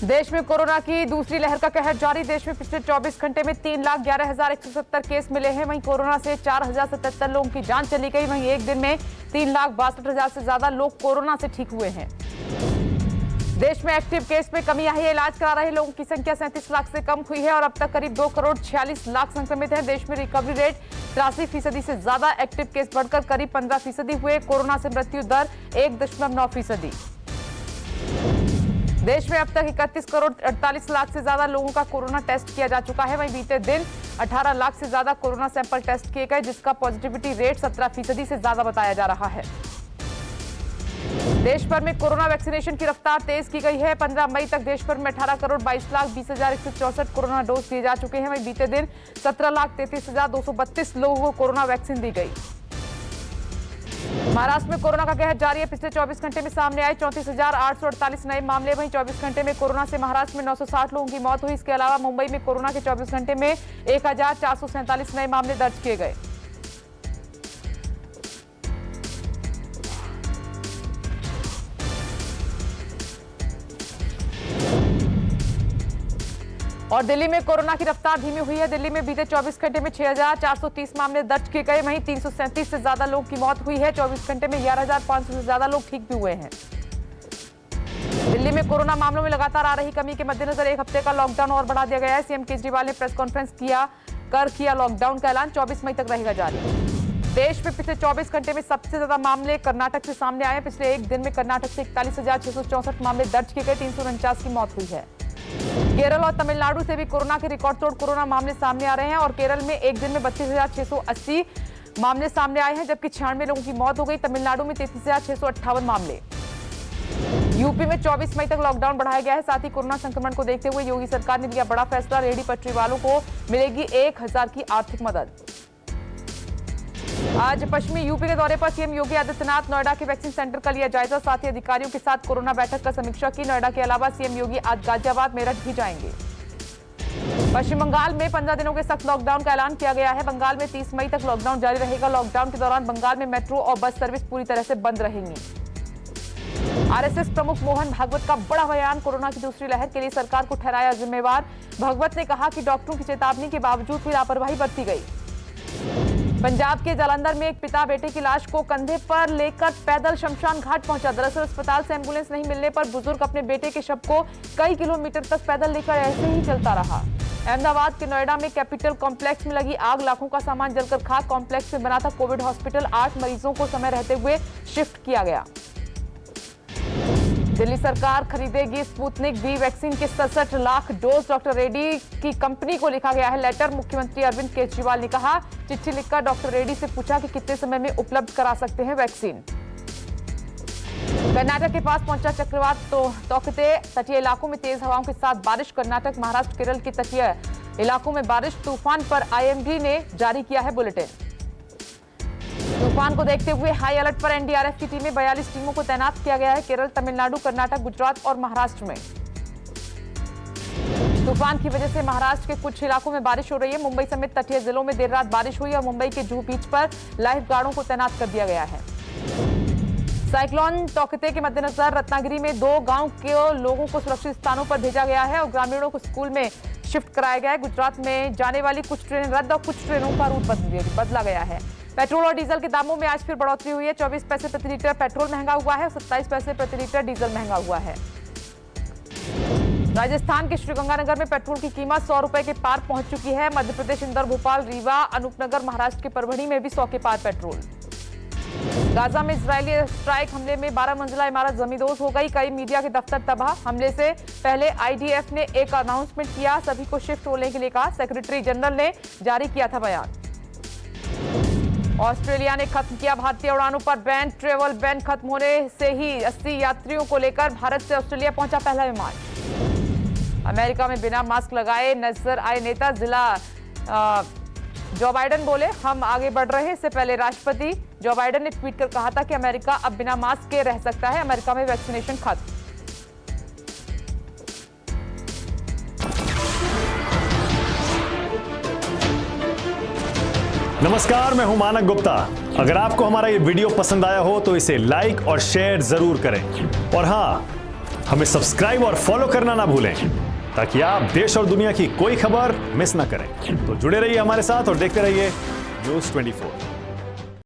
देश में कोरोना की दूसरी लहर का कहर जारी। देश में पिछले 24 घंटे में 3,11,170 केस मिले हैं। वहीं कोरोना से 4,077 लोगों की जान चली गई। वहीं एक दिन में 3,62,000 से ज्यादा लोग कोरोना से ठीक हुए हैं। देश में एक्टिव केस में कमी आई है। इलाज करा रहे लोगों की संख्या 37 लाख से कम हुई है और अब तक करीब 2,46,00,000 संक्रमित हैं। देश में रिकवरी रेट 83% से ज्यादा, एक्टिव केस बढ़कर करीब 15% हुए। कोरोना से मृत्यु दर 1.9%। देश में अब तक 31,48,00,000 से ज्यादा लोगों का कोरोना टेस्ट किया जा चुका है। वहीं बीते दिन 18 लाख से ज्यादा कोरोना सैंपल टेस्ट किए गए, जिसका पॉजिटिविटी रेट 17% से ज्यादा बताया जा रहा है। देश भर में कोरोना वैक्सीनेशन की रफ्तार तेज की गई है। 15 मई तक देश भर में 18,22,20,164 कोरोना डोज दिए जा चुके हैं। वहीं बीते दिन 17,33,232 लोगों को कोरोना वैक्सीन दी गई। महाराष्ट्र में कोरोना का कहर जारी है। पिछले 24 घंटे में सामने आए 34,848 नए मामले। वहीं 24 घंटे में कोरोना से महाराष्ट्र में 960 लोगों की मौत हुई। इसके अलावा मुंबई में कोरोना के 24 घंटे में 1,447 नए मामले दर्ज किए गए। और दिल्ली में कोरोना की रफ्तार धीमी हुई है। दिल्ली में बीते 24 घंटे में 6,430 मामले दर्ज किए गए। वहीं 337 से ज्यादा लोगों की मौत हुई है। 24 घंटे में 11,500 से ज्यादा लोग ठीक भी हुए हैं। दिल्ली में कोरोना मामलों में लगातार आ रही कमी के मद्देनजर एक हफ्ते का लॉकडाउन और बढ़ा दिया गया है। सीएम केजरीवाल ने प्रेस कॉन्फ्रेंस किया लॉकडाउन का ऐलान। 24 मई तक रहेगा जारी। देश में पिछले 24 घंटे में सबसे ज्यादा मामले कर्नाटक से सामने आए। पिछले एक दिन में कर्नाटक से 41,664 मामले दर्ज किए गए। 349 की मौत हुई है। केरल और तमिलनाडु से भी कोरोना के रिकॉर्ड तोड़ कोरोना मामले सामने आ रहे हैं और केरल में एक दिन में 32,680 मामले सामने आए हैं, जबकि 96 लोगों की मौत हो गई। तमिलनाडु में 33,658 मामले। यूपी में 24 मई तक लॉकडाउन बढ़ाया गया है। साथ ही कोरोना संक्रमण को देखते हुए योगी सरकार ने लिया बड़ा फैसला। रेहड़ी पटरी वालों को मिलेगी 1,000 की आर्थिक मदद। आज पश्चिमी यूपी के दौरे पर सीएम योगी आदित्यनाथ नोएडा के वैक्सीन सेंटर का लिया जायजा। साथ ही अधिकारियों के साथ कोरोना बैठक का समीक्षा की। नोएडा के अलावा सीएम योगी आज गाजियाबाद, मेरठ भी जाएंगे। पश्चिम बंगाल में 15 दिनों के सख्त लॉकडाउन का ऐलान किया गया है। बंगाल में 30 मई तक लॉकडाउन जारी रहेगा। लॉकडाउन के दौरान बंगाल में मेट्रो और बस सर्विस पूरी तरह से बंद रहेंगी। आरएसएस प्रमुख मोहन भागवत का बड़ा बयान। कोरोना की दूसरी लहर के लिए सरकार को ठहराया जिम्मेवार। भागवत ने कहा कि डॉक्टरों की चेतावनी के बावजूद भी लापरवाही बरती गई। पंजाब के जालंधर में एक पिता बेटे की लाश को कंधे पर लेकर पैदल शमशान घाट पहुंचा। दरअसल अस्पताल से एम्बुलेंस नहीं मिलने पर बुजुर्ग अपने बेटे के शव को कई किलोमीटर तक पैदल लेकर ऐसे ही चलता रहा। अहमदाबाद के नोएडा में कैपिटल कॉम्प्लेक्स में लगी आग, लाखों का सामान जलकर खाक। कॉम्प्लेक्स में बना था कोविड हॉस्पिटल। 8 मरीजों को समय रहते हुए शिफ्ट किया गया। दिल्ली सरकार खरीदेगी स्पुतनिक वी वैक्सीन के 67 लाख डोज। डॉक्टर रेड्डी की कंपनी को लिखा गया है लेटर। मुख्यमंत्री अरविंद केजरीवाल ने कहा, चिट्ठी लिखकर डॉक्टर रेड्डी से पूछा कि कितने समय में उपलब्ध करा सकते हैं वैक्सीन। कर्नाटक के पास पहुंचा चक्रवात तौकते। तटीय इलाकों में तेज हवाओं के साथ बारिश। कर्नाटक, महाराष्ट्र, केरल के तटीय इलाकों में बारिश। तूफान पर आईएमडी ने जारी किया है बुलेटिन। तूफान को देखते हुए हाई अलर्ट पर एनडीआरएफ की टीमें 42 टीमों को तैनात किया गया है। केरल, तमिलनाडु, कर्नाटक, गुजरात और महाराष्ट्र में तूफान की वजह से महाराष्ट्र के कुछ इलाकों में बारिश हो रही है। मुंबई समेत तटीय जिलों में देर रात बारिश हुई और मुंबई के जुहू बीच पर लाइफ गार्डों को तैनात कर दिया गया है। साइक्लोन तौकते के मद्देनजर रत्नागिरी में 2 गांव के लोगों को सुरक्षित स्थानों पर भेजा गया है और ग्रामीणों को स्कूल में शिफ्ट कराया गया है। गुजरात में जाने वाली कुछ ट्रेनें रद्द और कुछ ट्रेनों का रूट बदला गया है। पेट्रोल और डीजल के दामों में आज फिर बढ़ोतरी हुई है। 24 पैसे प्रति लीटर पेट्रोल महंगा हुआ है और 27 पैसे प्रति लीटर डीजल महंगा हुआ है। राजस्थान के श्रीगंगानगर में पेट्रोल की कीमत 100 रुपए के पार पहुंच चुकी है। मध्य प्रदेश, इंदौर, भोपाल, रीवा, अनूपनगर, महाराष्ट्र के परभणी में भी 100 के पार पेट्रोल। गाजा में इजरायली स्ट्राइक हमले में 12 मंजिला इमारत जमींदोज हो गई। कई मीडिया के दफ्तर तबाह। हमले से पहले आईडीएफ ने एक अनाउंसमेंट किया, सभी को शिफ्ट होने के लिए कहा। सेक्रेटरी जनरल ने जारी किया था बयान। ऑस्ट्रेलिया ने खत्म किया भारतीय उड़ानों पर बैन। ट्रेवल बैन खत्म होने से ही 80 यात्रियों को लेकर भारत से ऑस्ट्रेलिया पहुंचा पहला विमान। अमेरिका में बिना मास्क लगाए नजर आए नेता। जो बाइडेन बोले, हम आगे बढ़ रहे हैं। इससे पहले राष्ट्रपति जो बाइडेन ने ट्वीट कर कहा था कि अमेरिका अब बिना मास्क के रह सकता है। अमेरिका में वैक्सीनेशन खत्म। नमस्कार, मैं हूं मानक गुप्ता। अगर आपको हमारा ये वीडियो पसंद आया हो तो इसे लाइक और शेयर जरूर करें और हां, हमें सब्सक्राइब और फॉलो करना ना भूलें ताकि आप देश और दुनिया की कोई खबर मिस ना करें। तो जुड़े रहिए हमारे साथ और देखते रहिए News 24।